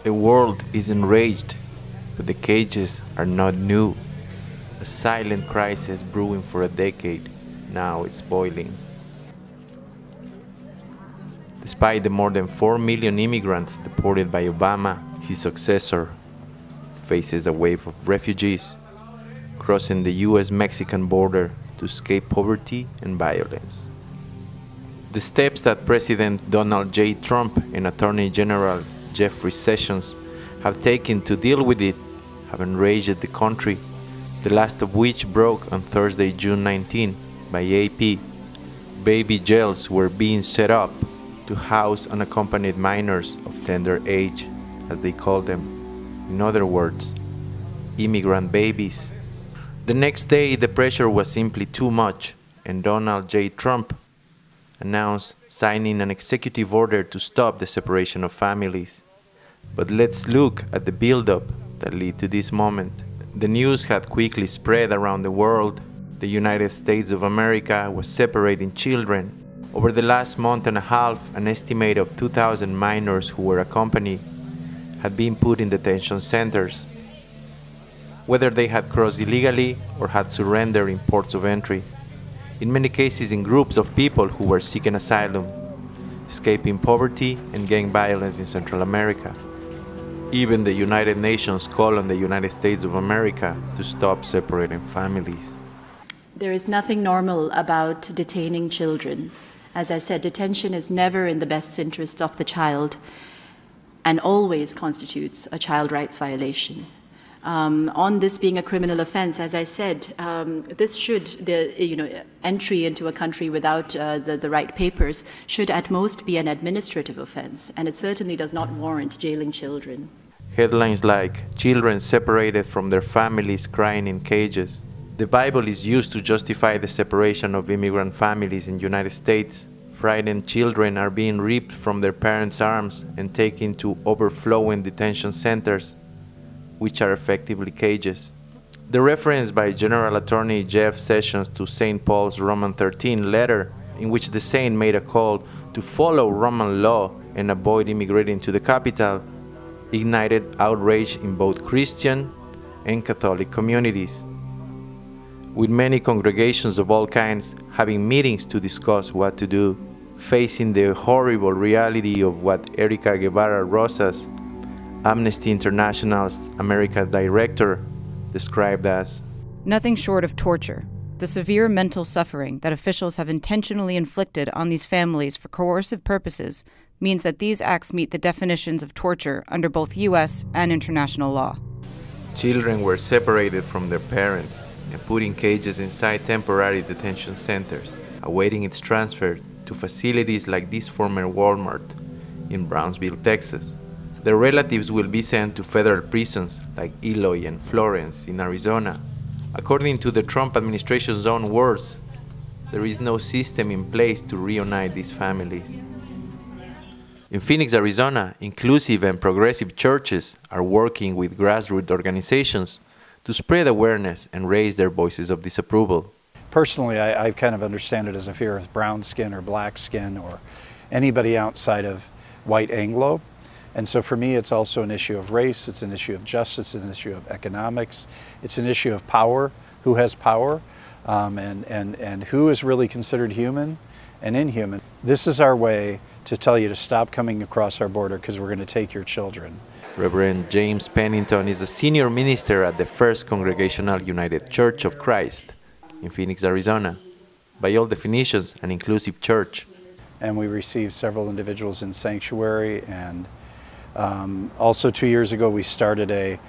The world is enraged, but the cages are not new. A silent crisis brewing for a decade, now it's boiling. Despite the more than 4 million immigrants deported by Obama, his successor faces a wave of refugees crossing the US-Mexican border to escape poverty and violence. The steps that President Donald J. Trump and Attorney General Jeffrey Sessions have taken to deal with it have enraged the country, the last of which broke on Thursday, June 19 by AP. Baby jails were being set up to house unaccompanied minors of tender age, as they call them. In other words, immigrant babies. The next day, the pressure was simply too much, and Donald J. Trump announced signing an executive order to stop the separation of families. But let's look at the build-up that led to this moment. The news had quickly spread around the world. The United States of America was separating children. Over the last month and a half, an estimate of 2,000 minors who were accompanied had been put in detention centers, whether they had crossed illegally or had surrendered in ports of entry, in many cases in groups of people who were seeking asylum, escaping poverty and gang violence in Central America. Even the United Nations called on the United States of America to stop separating families. There is nothing normal about detaining children. As I said, detention is never in the best interest of the child and always constitutes a child rights violation. On this being a criminal offense, as I said, this should, entry into a country without the right papers should at most be an administrative offense, and it certainly does not warrant jailing children. Headlines like, "Children separated from their families crying in cages." The Bible is used to justify the separation of immigrant families in the United States. Frightened children are being ripped from their parents' arms and taken to overflowing detention centers, which are effectively cages. The reference by General Attorney Jeff Sessions to St. Paul's Roman 13 letter, in which the saint made a call to follow Roman law and avoid immigrating to the capital, ignited outrage in both Christian and Catholic communities, with many congregations of all kinds having meetings to discuss what to do, facing the horrible reality of what Erica Guevara Rosas, Amnesty International's America Director, described as nothing short of torture, the severe mental suffering that officials have intentionally inflicted on these families for coercive purposes means that these acts meet the definitions of torture under both U.S. and international law. Children were separated from their parents and put in cages inside temporary detention centers, awaiting its transfer to facilities like this former Walmart in Brownsville, Texas. Their relatives will be sent to federal prisons like Eloy and Florence in Arizona. According to the Trump administration's own words, there is no system in place to reunite these families. In Phoenix, Arizona, inclusive and progressive churches are working with grassroots organizations to spread awareness and raise their voices of disapproval. Personally, I kind of understand it as a fear of brown skin or black skin or anybody outside of white Anglo. And so for me, it's also an issue of race, it's an issue of justice, it's an issue of economics, it's an issue of power, who has power, and who is really considered human and inhuman. This is our way to tell you to stop coming across our border because we're going to take your children. Reverend James Pennington is a senior minister at the First Congregational United Church of Christ in Phoenix, Arizona. By all definitions, an inclusive church. And we received several individuals in sanctuary, and also 2 years ago we started a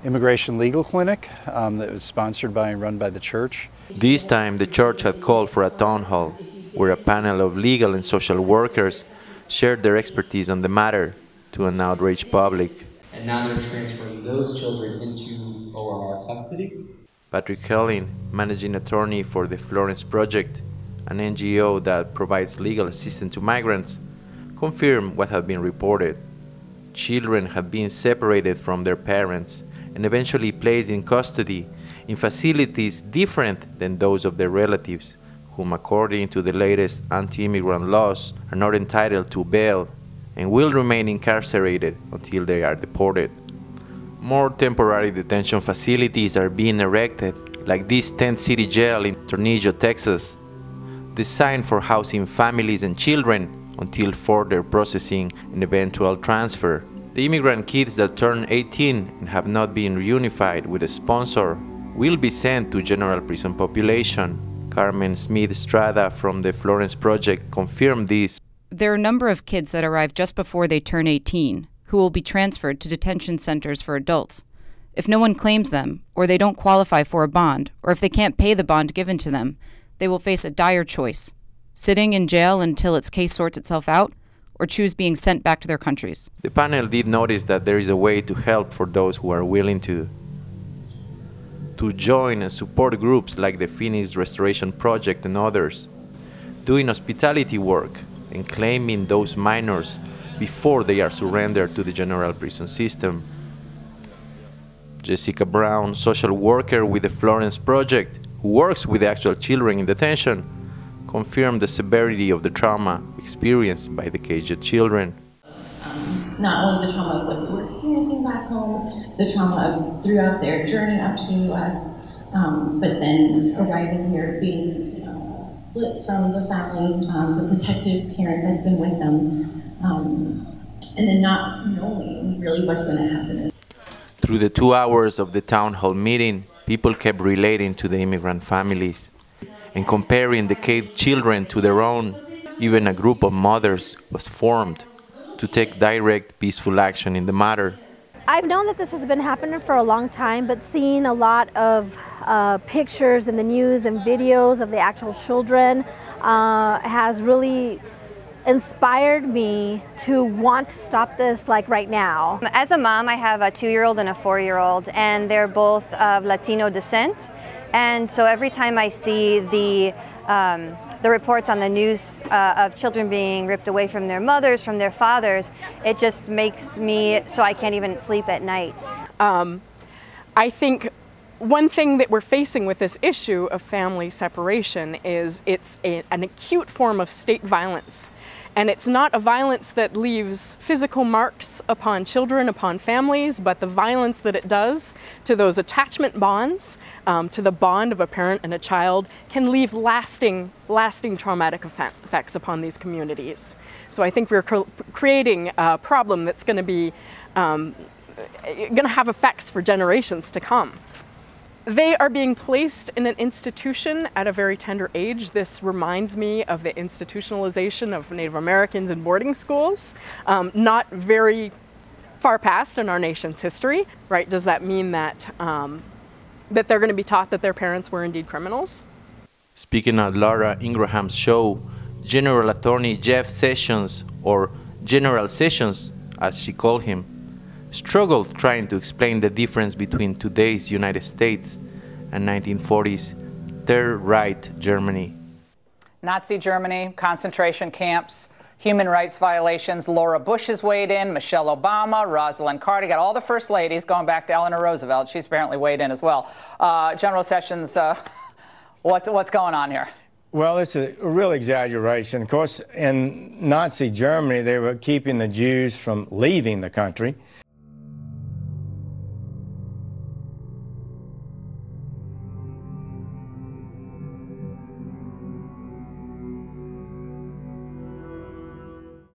immigration legal clinic that was sponsored by and run by the church. This time the church had called for a town hall where a panel of legal and social workers shared their expertise on the matter to an outraged public. And now they're transferring those children into ORR custody. Patrick Helling, managing attorney for the Florence Project, an NGO that provides legal assistance to migrants, confirmed what had been reported. Children had been separated from their parents and eventually placed in custody in facilities different than those of their relatives, whom according to the latest anti-immigrant laws are not entitled to bail and will remain incarcerated until they are deported. More temporary detention facilities are being erected, like this tent city jail in Tornillo, Texas, designed for housing families and children until further processing and eventual transfer. The immigrant kids that turn 18 and have not been reunified with a sponsor will be sent to general prison population. Carmen Smith Strada from the Florence Project confirmed this. There are a number of kids that arrive just before they turn 18 who will be transferred to detention centers for adults. If no one claims them, or they don't qualify for a bond, or if they can't pay the bond given to them, they will face a dire choice: sitting in jail until its case sorts itself out, or choose being sent back to their countries. The panel did notice that there is a way to help for those who are willing to join and support groups like the Phoenix Restoration Project and others, doing hospitality work and claiming those minors before they are surrendered to the general prison system. Jessica Brown, social worker with the Florence Project, who works with the actual children in detention, confirmed the severity of the trauma experienced by the caged children. Not only the trauma of what they were experiencing back home, the trauma of throughout their journey up to the U.S., but then arriving here, being split from the family, the protective parent that's been with them, and then not knowing really what's going to happen. Through the 2 hours of the town hall meeting, people kept relating to the immigrant families and comparing the caged children to their own. Even a group of mothers was formed to take direct, peaceful action in the matter. I've known that this has been happening for a long time, but seeing a lot of pictures in the news and videos of the actual children has really inspired me to want to stop this like right now. As a mom, I have a 2-year-old and a 4-year-old, and they're both of Latino descent. And so every time I see the reports on the news of children being ripped away from their mothers, from their fathers, it just makes me so I can't even sleep at night. I think one thing that we're facing with this issue of family separation is it's an acute form of state violence. And it's not a violence that leaves physical marks upon children, upon families, but the violence that it does to those attachment bonds, to the bond of a parent and a child, can leave lasting traumatic effects upon these communities. So I think we're creating a problem that's going to be going to have effects for generations to come. They are being placed in an institution at a very tender age. This reminds me of the institutionalization of Native Americans in boarding schools, not very far past in our nation's history, right? Does that mean that, that they're going to be taught that their parents were indeed criminals? Speaking at Laura Ingraham's show, General Attorney Jeff Sessions, or General Sessions as she called him, struggled trying to explain the difference between today's United States and 1940s Third Reich Germany. Nazi Germany, concentration camps, human rights violations. Laura Bush has weighed in, Michelle Obama, Rosalind Carter, got all the first ladies going back to Eleanor Roosevelt. She's apparently weighed in as well. General Sessions, what's going on here? Well, it's a real exaggeration. Of course, in Nazi Germany, they were keeping the Jews from leaving the country.